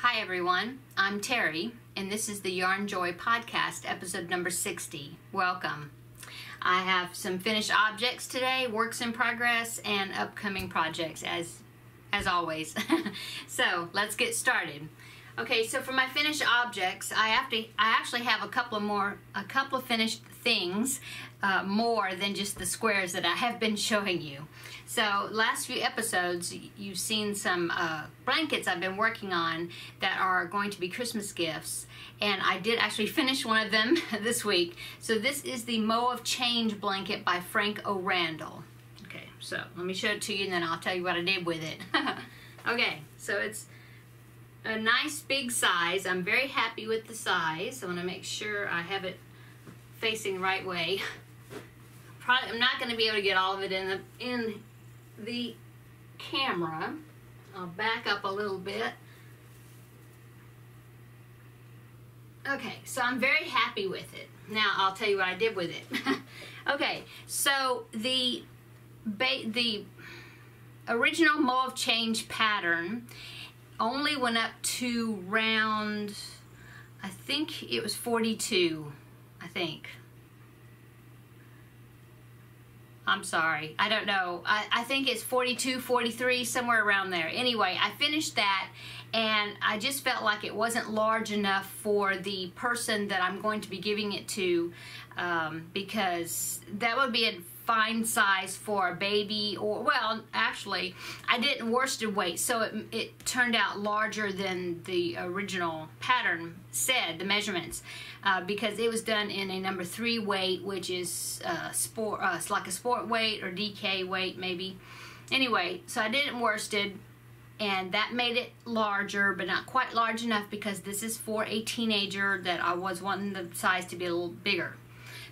Hi everyone, I'm Terry, and this is the Yarnjoy podcast, episode number 60. Welcome. I have some finished objects today, works in progress, and upcoming projects as always. So let's get started. Okay, so for my finished objects, I actually have a couple of finished things, more than just the squares that I have been showing you. So last few episodes, you've seen some blankets I've been working on that are going to be Christmas gifts, and I did actually finish one of them this week. So this is the Mo of Change blanket by Frank O'Randall. Okay, so let me show it to you and then I'll tell you what I did with it. Okay, so it's a nice big size. I'm very happy with the size. I want to make sure I have it facing the right way. I'm not going to be able to get all of it in the camera. I'll back up a little bit. Okay, so I'm very happy with it. Now I'll tell you what I did with it. Okay, so the original Mo of Change pattern only went up to round, I think it was 42, I think. I'm sorry, I don't know. I think it's 42, 43, somewhere around there. Anyway, I finished that, and I just felt like it wasn't large enough for the person that I'm going to be giving it to, because that would be a fine size for a baby, or, well, actually, I didn't worsted weight, so it turned out larger than the original pattern said, the measurements, because it was done in a number 3 weight, which is it's like a sport weight or DK weight, maybe. Anyway, so I did it in worsted, and that made it larger, but not quite large enough, because this is for a teenager that I was wanting the size to be a little bigger.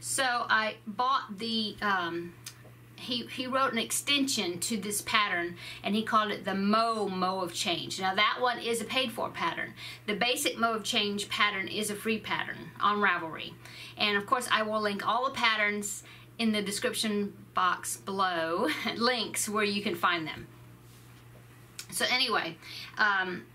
So I bought the, he wrote an extension to this pattern, and he called it the Mo of Change. Now that one is a paid for pattern. The basic Mo of Change pattern is a free pattern on Ravelry. And of course I will link all the patterns in the description box below, links where you can find them. So anyway,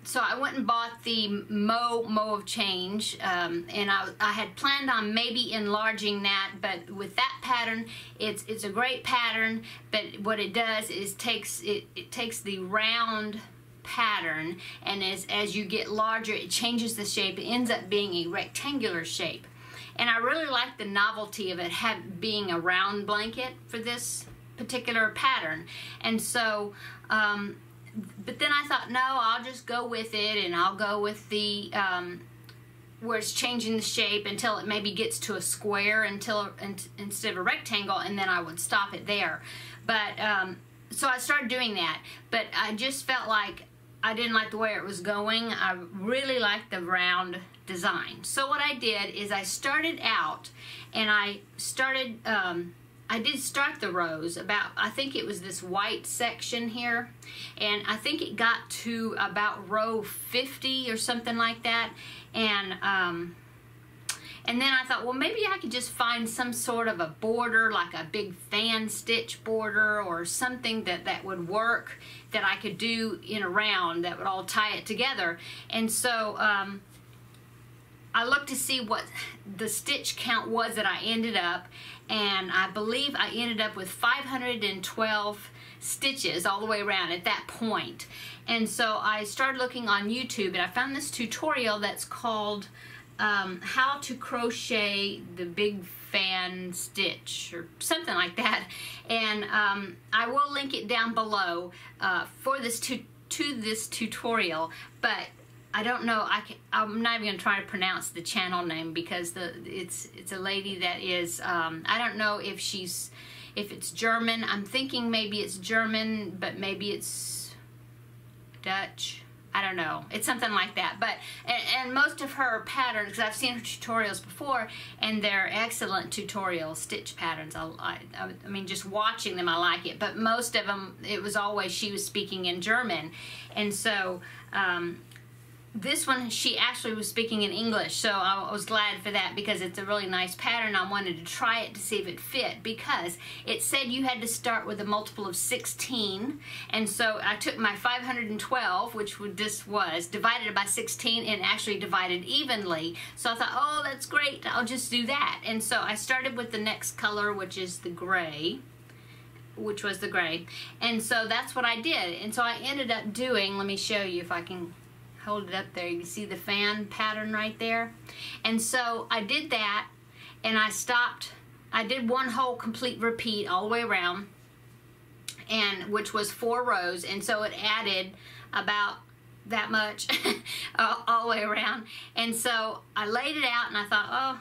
so I went and bought the Mo of Change, and I had planned on maybe enlarging that, but with that pattern, it's a great pattern, but what it does is it takes the round pattern, and as you get larger, it changes the shape. It ends up being a rectangular shape. And I really like the novelty of it being a round blanket for this particular pattern. And so, but then I thought, no, I'll just go with it, and I'll go with the where it's changing the shape until it maybe gets to a square instead of a rectangle, and then I would stop it there. But so I started doing that, but I just felt like I didn't like the way it was going. I really liked the round design. So what I did is I started out, and I did start the rows about, I think it was this white section here, and I think it got to about row 50 or something like that, and then I thought, well, maybe I could just find some sort of a border, like a big fan stitch border or something that would work, that I could do in a round that would all tie it together. And so I looked to see what the stitch count was that I ended up, and I believe I ended up with 512 stitches all the way around at that point. And so I started looking on YouTube, and I found this tutorial that's called How to Crochet the Big Fan Stitch, or something like that. And I will link it down below for this to this tutorial, but I don't know. I'm not even going to try to pronounce the channel name, because it's a lady that is, I don't know if it's German. I'm thinking maybe it's German, but maybe it's Dutch. I don't know. It's something like that. But and most of her patterns, because I've seen her tutorials before, and they're excellent tutorial stitch patterns. I mean, just watching them, I like it. But most of them, it was always she was speaking in German, and so this one, she actually was speaking in English, so I was glad for that because it's a really nice pattern. I wanted to try it to see if it fit because it said you had to start with a multiple of 16, and so I took my 512, which this was, divided it by 16 and actually divided evenly. So I thought, oh, that's great, I'll just do that. And so I started with the next color, which is the gray, and so that's what I did. And so I ended up doing, let me show you if I can hold it up there, you can see the fan pattern right there. And so I did that, and I stopped. I did one whole complete repeat all the way around, and which was 4 rows, and so it added about that much all the way around. And so I laid it out, and I thought, oh,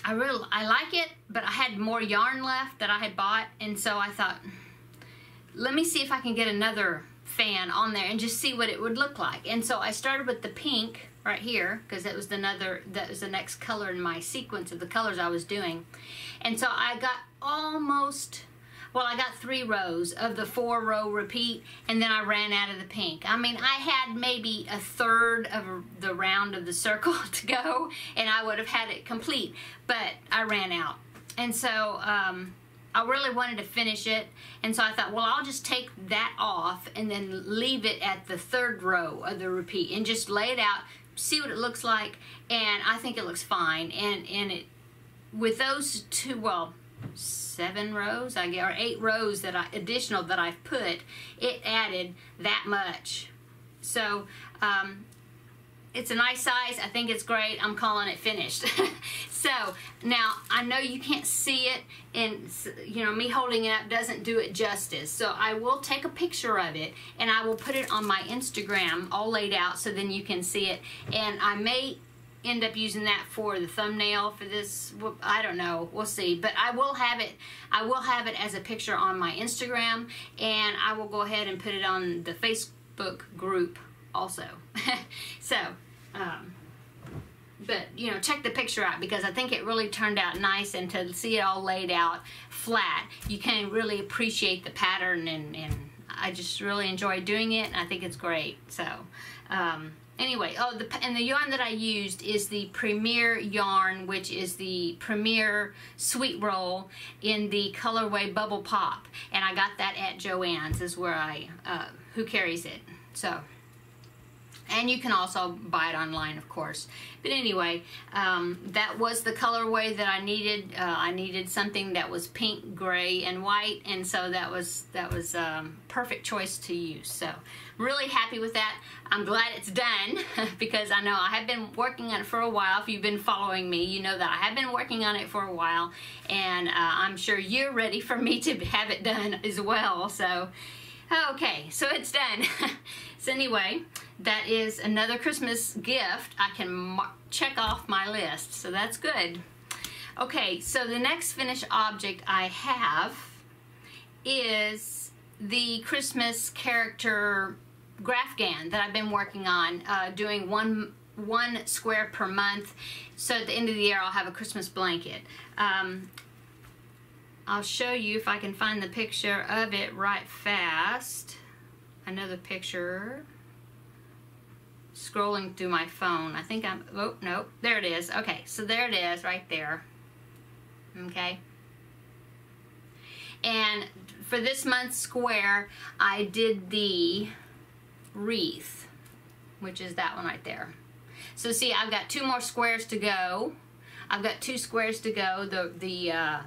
I like it, but I had more yarn left that I had bought, and so I thought, let me see if I can get another fan on there and just see what it would look like. And so I started with the pink right here because that was the next color in my sequence of the colors I was doing. And so I got I got 3 rows of the 4-row repeat, and then I ran out of the pink. I mean, I had maybe a third of the round of the circle to go, and I would have had it complete, but I ran out. And so I really wanted to finish it, and so I thought, well, I'll just take that off and then leave it at the 3rd row of the repeat and just lay it out, see what it looks like, and I think it looks fine. And it, with those 7 rows, I guess, or 8 rows that additional that I've put, it added that much. So it's a nice size. I think it's great. I'm calling it finished. So now I know you can't see it, and you know, me holding it up doesn't do it justice. So I will take a picture of it and I will put it on my Instagram all laid out so then you can see it. And I may end up using that for the thumbnail for this. I don't know, we'll see, but I will have it as a picture on my Instagram, and I will go ahead and put it on the Facebook group also. So but you know, check the picture out because I think it really turned out nice, and to see it all laid out flat, you can really appreciate the pattern, and I just really enjoy doing it, and I think it's great. So anyway, and the yarn that I used is the Premier yarn, which is the Premier Sweet Roll in the colorway Bubble Pop, and I got that at Joann's, is where who carries it. So, and you can also buy it online, of course. But anyway, that was the colorway that I needed. I needed something that was pink, gray, and white, and so that was perfect choice to use. So really happy with that. I'm glad it's done because I know I have been working on it for a while. If you've been following me, you know that I have been working on it for a while, and I'm sure you're ready for me to have it done as well. So okay, so it's done. So anyway, that is another Christmas gift I can check off my list, so that's good. Okay, so the next finished object I have is the Christmas character Grafgan that I've been working on, doing one square per month, so at the end of the year I'll have a Christmas blanket. I'll show you if I can find the picture of it right fast. Another picture. Scrolling through my phone. I think oh, no, there it is. Okay, so there it is right there. Okay. And for this month's square, I did the wreath, which is that one right there. So see, I've got 2 more squares to go. I've got 2 squares to go. The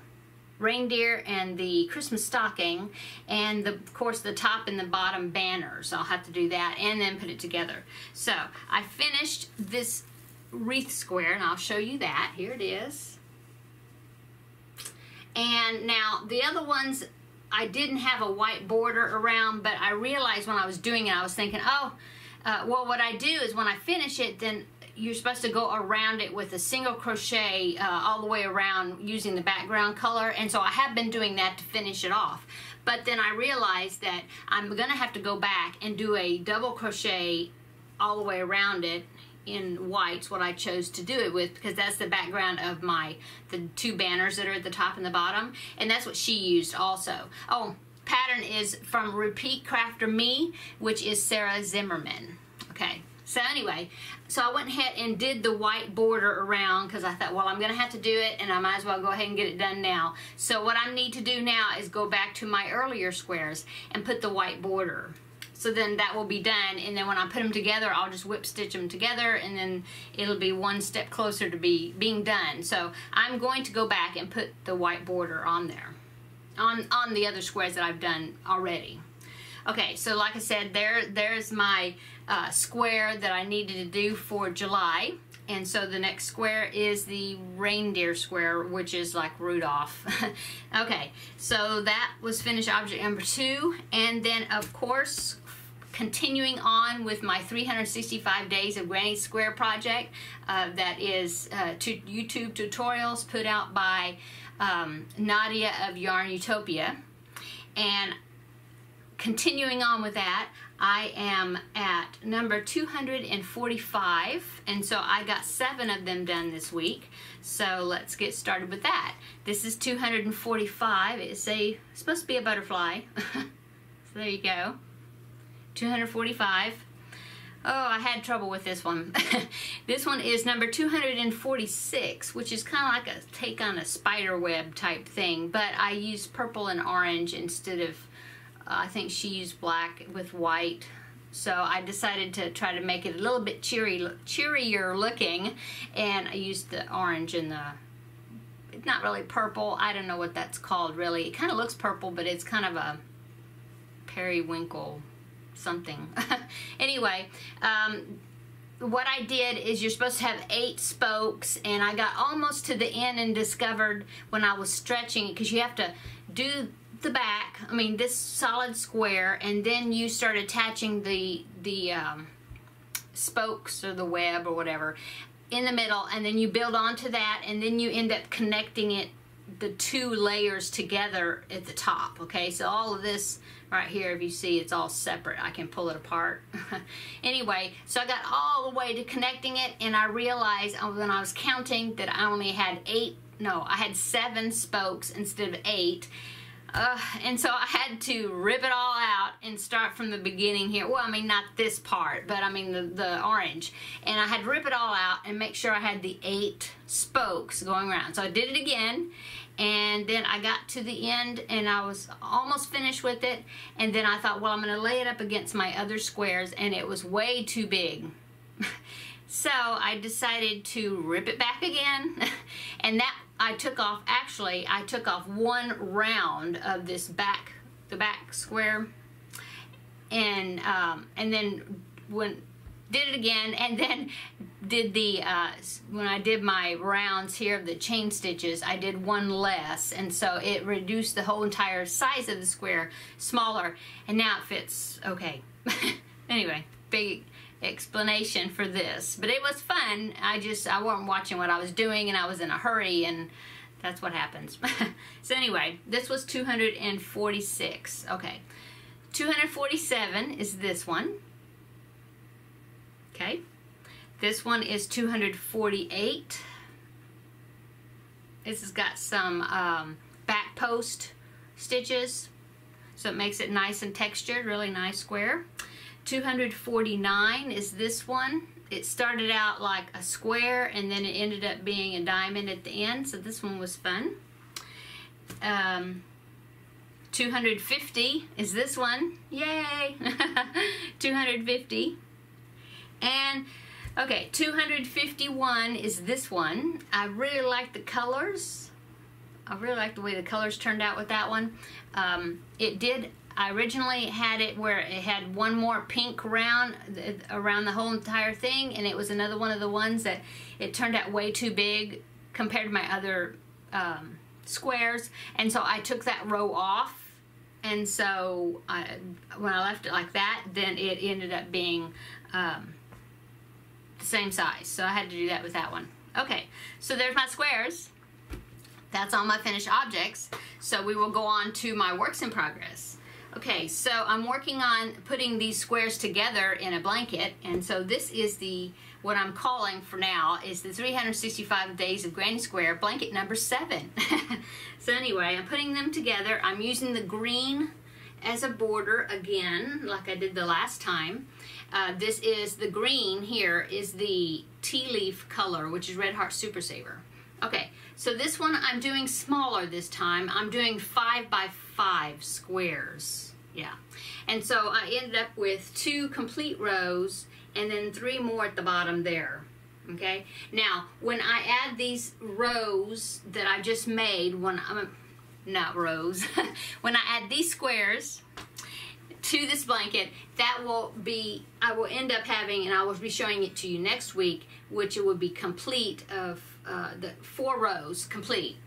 reindeer and the Christmas stocking, and of course the top and the bottom banners. I'll have to do that and then put it together. So I finished this wreath square, and I'll show you that. Here it is. And now the other ones I didn't have a white border around, but I realized when I was doing it, I was thinking, oh, well, what I do is when I finish it, then you're supposed to go around it with a single crochet all the way around using the background color, and so I have been doing that to finish it off. But then I realized that I'm gonna have to go back and do a double crochet all the way around it in white's what I chose to do it with, because that's the background of the 2 banners that are at the top and the bottom, and that's what she used also. Oh, pattern is from Repeat Crafter Me, which is Sarah Zimmerman. Okay. So anyway, so I went ahead and did the white border around because I thought, well, I'm going to have to do it and I might as well go ahead and get it done now. So what I need to do now is go back to my earlier squares and put the white border. So then that will be done, and then when I put them together, I'll just whip stitch them together, and then it'll be one step closer to being done. So I'm going to go back and put the white border on there, on the other squares that I've done already. Okay, so like I said, there's my square that I needed to do for July. And so the next square is the reindeer square, which is like Rudolph. Okay, so that was finished object number 2. And then, of course, continuing on with my 365 Days of Granny Square project, that is YouTube tutorials put out by Nadia of Yarn Utopia. And continuing on with that, I am at number 245, and so I got 7 of them done this week. So let's get started with that. This is 245. It's supposed to be a butterfly. So there you go. 245. Oh, I had trouble with this one. This one is number 246, which is kind of like a take on a spider web type thing, but I used purple and orange instead of I think she used black with white, so I decided to try to make it a little bit cheerier looking, and I used the orange and it's not really purple. I don't know what that's called really. It kind of looks purple, but it's kind of a periwinkle something. Anyway, what I did is you're supposed to have 8 spokes, and I got almost to the end and discovered when I was stretching it, because you have to do the back, I mean this solid square, and then you start attaching the spokes or the web or whatever in the middle, and then you build onto that, and then you end up connecting it, the 2 layers together at the top. Okay, so all of this right here, if you see, it's all separate. I can pull it apart. Anyway, so I got all the way to connecting it, and I realized when I was counting that I only had I had 7 spokes instead of 8. And so I had to rip it all out and start from the beginning here. Well, I mean, not this part, but I mean the orange. And I had to rip it all out and make sure I had the 8 spokes going around. So I did it again, and then I got to the end, and I was almost finished with it. And then I thought, well, I'm going to lay it up against my other squares, and it was way too big. So I decided to rip it back again, and that I took off 1 round of this the back square, and then did it again, and then did the when I did my rounds here of the chain stitches, I did 1 less, and so it reduced the whole entire size of the square smaller, and now it fits okay. Anyway, big explanation for this, but it was fun. I wasn't watching what I was doing, and I was in a hurry, and that's what happens. So anyway, this was 246. Okay, 247 is this one. Okay, this one is 248. This has got some back post stitches, so it makes it nice and textured, really nice square. 249 is this one. It started out like a square, and then it ended up being a diamond at the end, so this one was fun. 250 is this one. Yay! 250. And okay, 251 is this one. I really like the colors. I really like the way the colors turned out with that one. I originally had it where it had 1 more pink round around the whole entire thing, and it was another one of the ones that it turned out way too big compared to my other squares, and so I took that row off, and so when I left it like that, then it ended up being the same size, so I had to do that with that one. Okay, so there's my squares. That's all my finished objects, so we will go on to my works in progress. Okay, so I'm working on putting these squares together in a blanket, and so this is what I'm calling for now is the 365 Days of Granny Square blanket number 7. So anyway, I'm putting them together. I'm using the green as a border again, like I did the last time. This is the green here is the tea leaf color, which is Red Heart Super Saver. Okay, so this one I'm doing smaller this time. I'm doing 5 by 5 squares. Yeah, and so I ended up with 2 complete rows and then 3 more at the bottom there. Okay, now when I add these rows that I just made, when I'm not rows, when I add these squares to this blanket, that will be, I will end up having, and I will be showing it to you next week, which it would be complete of the 4 rows complete.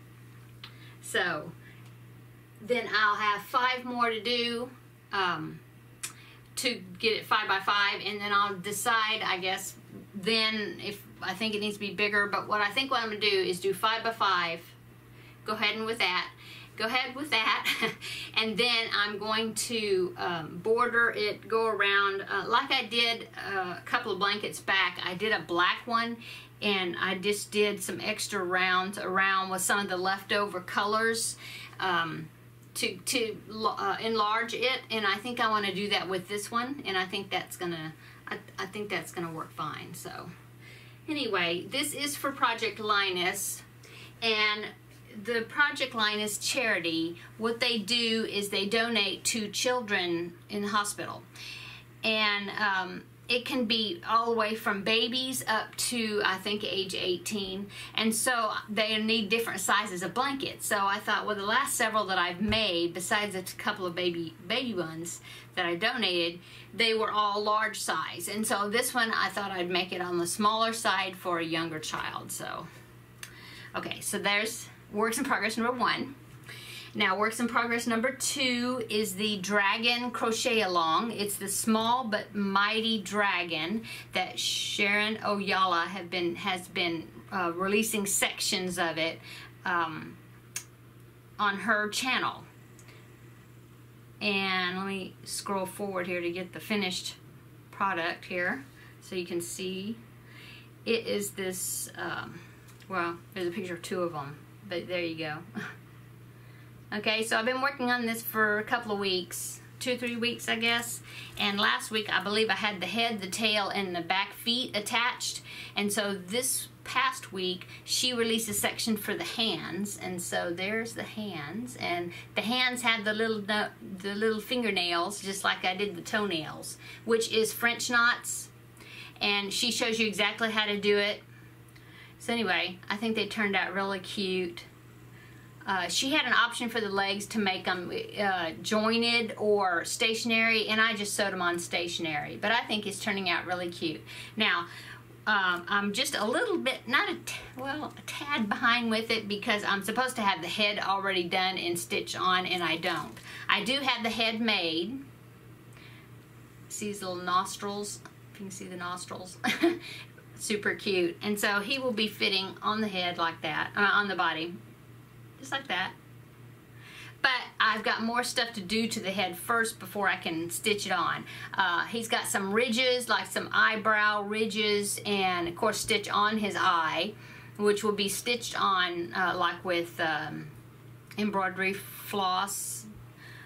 So then I'll have 5 more to do to get it 5 by 5, and then I'll decide, I guess, then if I think it needs to be bigger. But what I'm gonna do is do 5 by 5. Go ahead with that. And then I'm going to border it, go around like I did a couple of blankets back. I did a black one, and I just did some extra rounds around with some of the leftover colors to enlarge it, and I think I want to do that with this one, and I think that's gonna work fine. So anyway, this is for Project Linus, and the Project Linus charity, what they do is they donate to children in the hospital, and it can be all the way from babies up to, I think, age 18, and so they need different sizes of blankets. So I thought, well, the last several that I've made, besides a couple of baby ones that I donated, they were all large size, and so this one I thought I'd make it on the smaller side for a younger child. So okay, so there's works in progress number 1. Now, works in progress number 2 is the Dragon Crochet Along. It's the small but mighty dragon that Sharon Oyala has been releasing sections of it on her channel. And let me scroll forward here to get the finished product here so you can see. It is this, well, there's a picture of 2 of them. But there you go. Okay, so I've been working on this for a couple of weeks, 2 or 3 weeks, I guess. And last week, I believe I had the head, the tail, and the back feet attached. And so this past week, she released a section for the hands. And so there's the hands. And the hands have the little fingernails, just like I did the toenails, which is French knots. And she shows you exactly how to do it. So anyway, I think they turned out really cute. She had an option for the legs to make them jointed or stationary, and I just sewed them on stationary. But I think it's turning out really cute. Now, I'm just a little bit, a tad behind with it because I'm supposed to have the head already done and stitched on, and I don't. I do have the head made. See these little nostrils? If you can see the nostrils. Super cute. And so he will be fitting on the head like that, on the body, just like that. But I've got more stuff to do to the head first before I can stitch it on. He's got some ridges, like some eyebrow ridges, and of course stitch on his eye, which will be stitched on like with embroidery floss,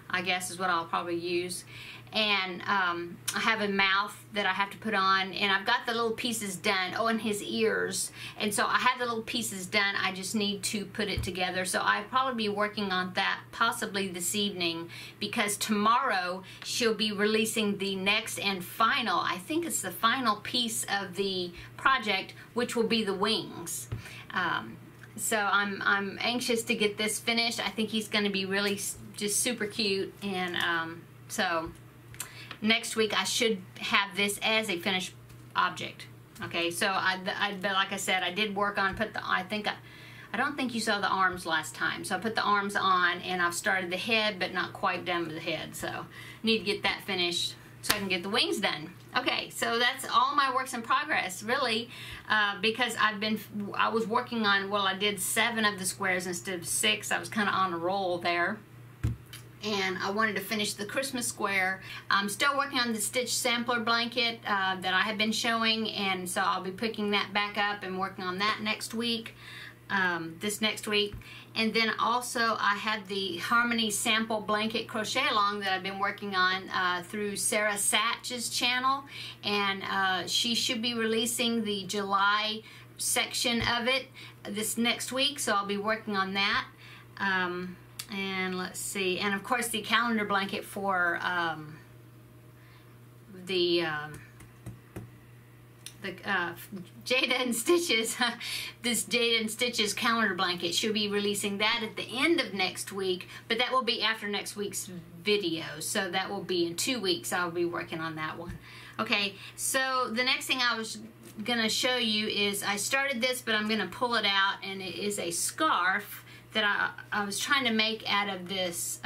I guess is what I'll probably use. And I have a mouth that I have to put on, and I've got the little pieces done. Oh, and his ears. And so I have the little pieces done. I just need to put it together. So I'll probably be working on that possibly this evening, because tomorrow she'll be releasing the next and final, I think it's the final piece of the project, which will be the wings. So I'm anxious to get this finished. I think he's going to be really just super cute, and so next week I should have this as a finished object. Okay, so but like I said, I did work on I don't think you saw the arms last time. So I put the arms on, and I've started the head, but not quite done with the head. So need to get that finished so I can get the wings done. Okay, so that's all my works in progress, really, because I was working on, well, I did 7 of the squares instead of 6. I was kind of on a roll there. And I wanted to finish the Christmas square. I'm still working on the stitch sampler blanket that I have been showing, and so I'll be picking that back up and working on that next week. this next week. And then also I have the Harmony Sample Blanket Crochet Along that I've been working on through Sarah Satch's channel, and she should be releasing the July section of it this next week, so I'll be working on that. And let's see, and of course the calendar blanket for the Jada and Stitches, this Jada and Stitches calendar blanket. She'll be releasing that at the end of next week, but that will be after next week's video, so that will be in 2 weeks. I'll be working on that one. Okay, so the next thing I was gonna show you is, I started this, but I'm gonna pull it out, and it is a scarf that I was trying to make out of this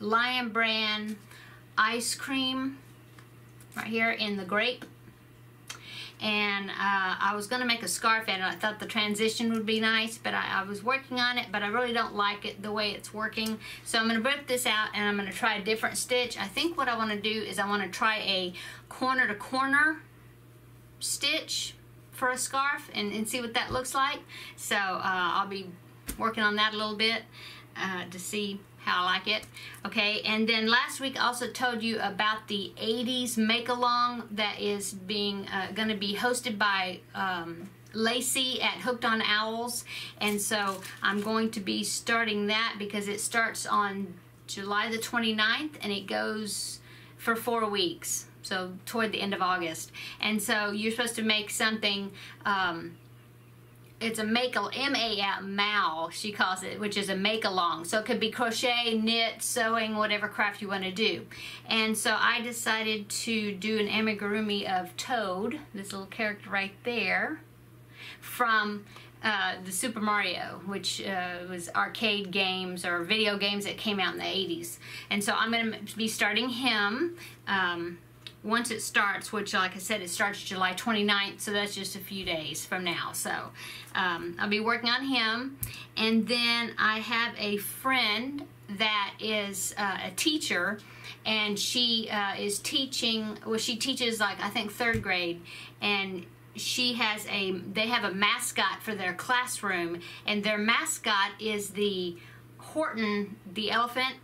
Lion Brand ice cream right here in the grape. And I was going to make a scarf out of it. I thought the transition would be nice, but I was working on it, but I really don't like it the way it's working. So I'm going to rip this out, and I'm going to try a different stitch. I think what I want to do is I want to try a corner to corner stitch for a scarf and see what that looks like. So I'll be working on that a little bit to see how I like it. Okay, and then last week I also told you about the 80s make-along that is being going to be hosted by Lacey at Hooked on Owls, and so I'm going to be starting that because it starts on July the 29th and it goes for 4 weeks, so toward the end of August. And so you're supposed to make something, it's a M-A-L, she calls it, which is a make-along. So it could be crochet, knit, sewing, whatever craft you want to do. And so I decided to do an amigurumi of Toad, this little character right there, from the Super Mario, which was arcade games or video games that came out in the 80s. And so I'm going to be starting him once it starts, which, like I said, it starts July 29th, so that's just a few days from now. So I'll be working on him. And then I have a friend that is a teacher, and she is teaching, well, she teaches, like, I think 3rd grade, and they have a mascot for their classroom, and their mascot is the Horton the elephant,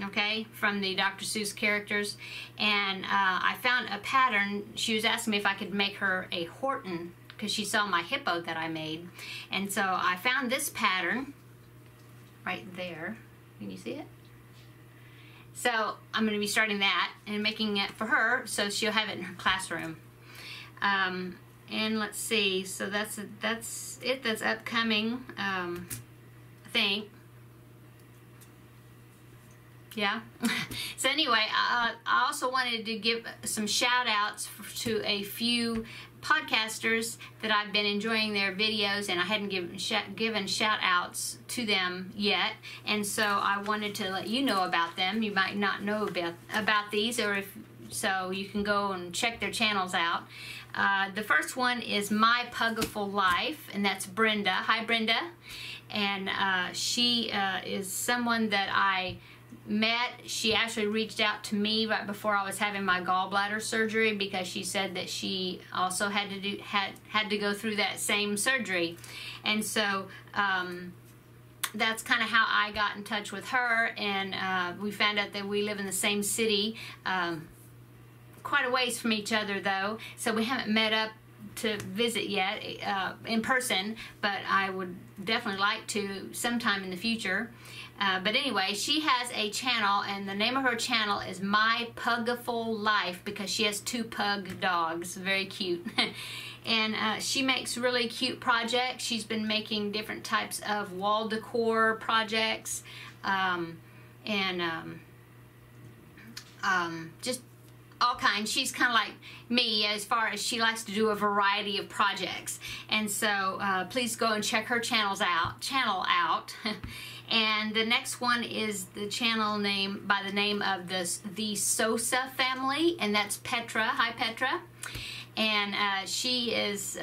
okay, from the Dr. Seuss characters. And I found a pattern. She was asking me if I could make her a Horton because she saw my hippo that I made. And so I found this pattern right there. Can you see it? So I'm going to be starting that and making it for her so she'll have it in her classroom. And let's see, so that's it that's upcoming, I think. Yeah. So anyway, I also wanted to give some shout outs to a few podcasters that I've been enjoying their videos, and I hadn't given shout outs to them yet, and so I wanted to let you know about them. You might not know about these, or if so, you can go and check their channels out. The first one is My Pugiful Life, and that's Brenda. Hi, Brenda. And she is someone that I met. She actually reached out to me right before I was having my gallbladder surgery because she said that she also had to go through that same surgery. And so that's kind of how I got in touch with her, and we found out that we live in the same city, quite a ways from each other though, so we haven't met up to visit yet in person, but I would definitely like to sometime in the future. But anyway, she has a channel, and the name of her channel is My Pugiful Life because she has 2 pug dogs. Very cute. And she makes really cute projects. She's been making different types of wall decor projects, just all kinds. She's kind of like me as far as she likes to do a variety of projects. And so please go and check her channel out. And the next one is the channel name by the name of the Sosa family, and that's Petra. Hi, Petra. And she is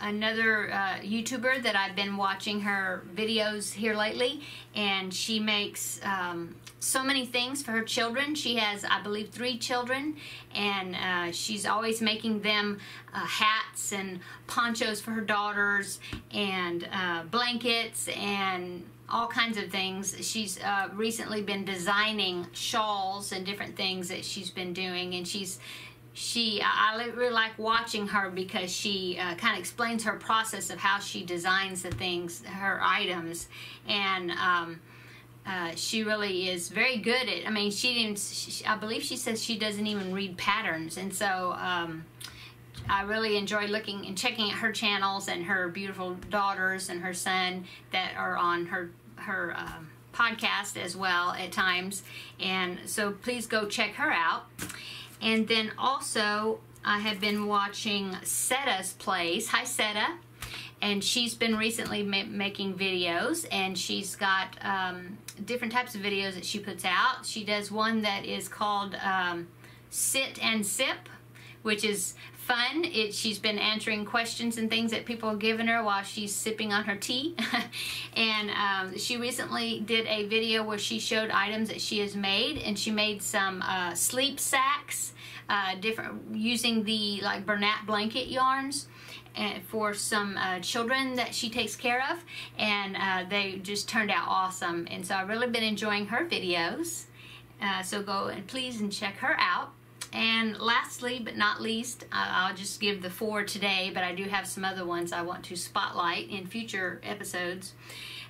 another YouTuber that I've been watching her videos here lately, and she makes so many things for her children. She has, I believe, 3 children, and she's always making them hats and ponchos for her daughters, and blankets and all kinds of things. She's recently been designing shawls and different things that she's been doing, and I really like watching her because she kind of explains her process of how she designs the things, her items, and she really is very good at, I mean, I believe she says she doesn't even read patterns, and so I really enjoy looking and checking at her channels and her beautiful daughters and her son that are on her podcast as well at times, and so please go check her out. And then also I have been watching Seta's Place. Hi Seta. And she's been recently making videos, and she's got different types of videos that she puts out. She does one that is called Sit and Sip, which is fun. She's been answering questions and things that people have given her while she's sipping on her tea. And she recently did a video where she showed items that she has made, and she made some sleep sacks, using the like Bernat blanket yarns, for some children that she takes care of, and they just turned out awesome. And so I've really been enjoying her videos, so go and please check her out. And lastly but not least, I'll just give the 4 today, but I do have some other ones I want to spotlight in future episodes.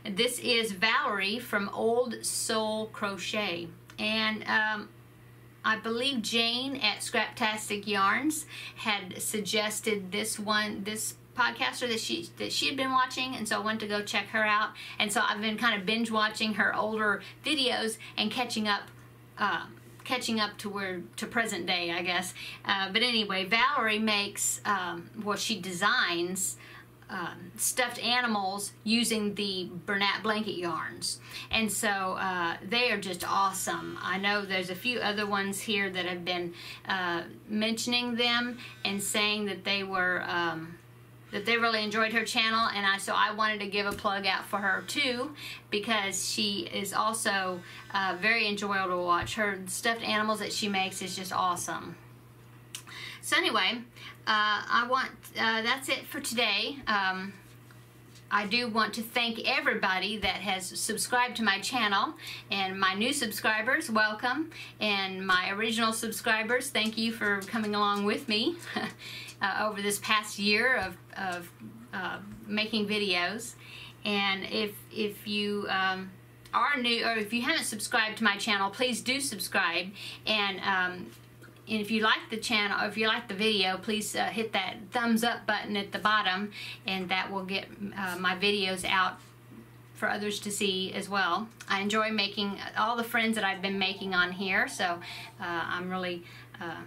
This is Valerie from Old Soul Crochet, and I believe Jane at Scraptastic Yarns had suggested this podcaster that she had been watching, and so I went to go check her out. And so I've been kind of binge watching her older videos and catching up to present day, I guess. But anyway, Valerie makes she designs stuffed animals using the Bernat blanket yarns, and so they are just awesome. I know there's a few other ones here that have been mentioning them and saying that they were that they really enjoyed her channel, and so I wanted to give a plug out for her too, because she is also very enjoyable to watch. Her stuffed animals that she makes is just awesome. So anyway, that's it for today. I do want to thank everybody that has subscribed to my channel, and my new subscribers, welcome, and my original subscribers, thank you for coming along with me over this past year of making videos. And if you are new, or if you haven't subscribed to my channel, please do subscribe. And if you like the channel, or if you like the video, please hit that thumbs up button at the bottom, and that will get my videos out for others to see as well. I enjoy making all the friends that I've been making on here, so I'm really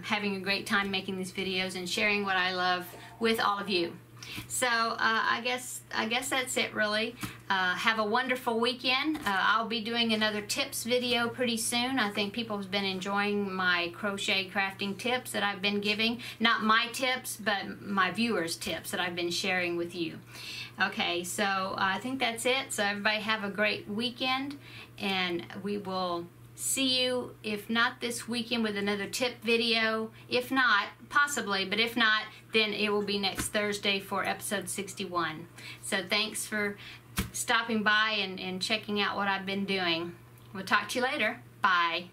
having a great time making these videos and sharing what I love with all of you. So I guess that's it really. Have a wonderful weekend. I'll be doing another tips video pretty soon. I think people have been enjoying my crochet crafting tips that I've been giving. Not my tips, but my viewers' tips that I've been sharing with you. Okay, so I think that's it. So everybody have a great weekend, and we will see you, if not this weekend, with another tip video. If not, possibly, but if not, then it will be next Thursday for episode 61. So thanks for stopping by and checking out what I've been doing. We'll talk to you later. Bye.